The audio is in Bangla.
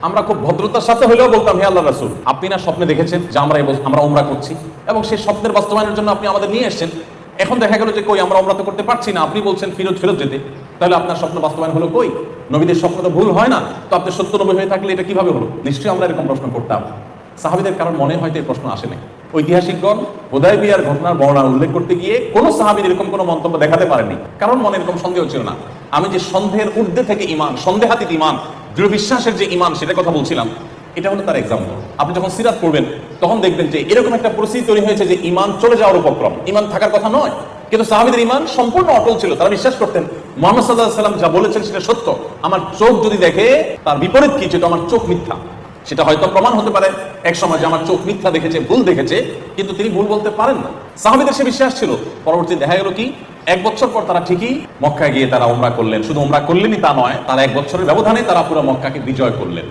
আমরা খুব ভদ্রতার সাথে হলেও বলতাম, হে আল্লাহ রাসূল, আপনি না স্বপ্নে দেখেছেন যে আমরা উমরা করছি এবং সেই স্বপ্নের বাস্তবায়নের জন্য আপনি আমাদের নিয়ে এসেছেন। এখন দেখা গেল যে কই আমরা উমরা তো করতে পারছি না, আপনি বলছেন ফেরত যেতে, তাহলে আপনার স্বপ্ন বাস্তবায়ন হলো কই? নবীদের স্বপ্ন তো ভুল হয় না, তো আপনি সত্য নবী হয়ে থাকলে এটা কিভাবে হলো? নিশ্চয়ই আমরা এরকম প্রশ্ন করতাম। সাহাবীদের কারণ মনে হয়তো এই প্রশ্ন আসে নাই। ঐতিহাসিকগণ হুদায়বিয়ার ঘটনার বর্ণনা উল্লেখ করতে গিয়ে কোন সাহাবীর এরকম কোনো মন্তব্য দেখাতে পারেনি, কারণ মনে এরকম সন্দেহ ছিল না। আমি যে সন্দেহের ঊর্ধ্বে থেকে ঈমান, সন্দেহাতীত ঈমান, দৃঢ় বিশ্বাসের যে ঈমান, সেটা কথা বলছিলাম, এটা হলো তার এক্সাম্পল। আপনি যখন সিরাত পড়বেন তখন দেখবেন যে এরকম একটা পরিস্থিতি তৈরি হয়েছে যে ঈমান চলে যাওয়ার উপক্রম, ঈমান থাকার কথা নয়, কিন্তু সাহাবীদের ঈমান সম্পূর্ণ অটল ছিল। তারা বিশ্বাস করতেন মুহাম্মদ সাল্লাল্লাহু আলাইহি ওয়াসাল্লাম যা বলেছেন সেটা সত্য। আমার চোখ যদি দেখে তার বিপরীত কিছু, তো আমার চোখ মিথ্যা। সেটা হয়তো প্রমাণ হতে পারে এক সময় যে আমার চোখ মিথ্যা দেখেছে, ভুল দেখেছে, কিন্তু তিনি ভুল বলতে পারেন না। সাহাবীদের সে বিশ্বাস ছিল। পরবর্তী দেখা গেল কি, 1 বছর পর তারা ঠিকই মক্কায় গিয়ে তারা উমরা করলেন। শুধু উমরা করলেনই তা নয়, তারা 1 বছরের ব্যবধানে তারা পুরো মক্কাকে বিজয় করলেন।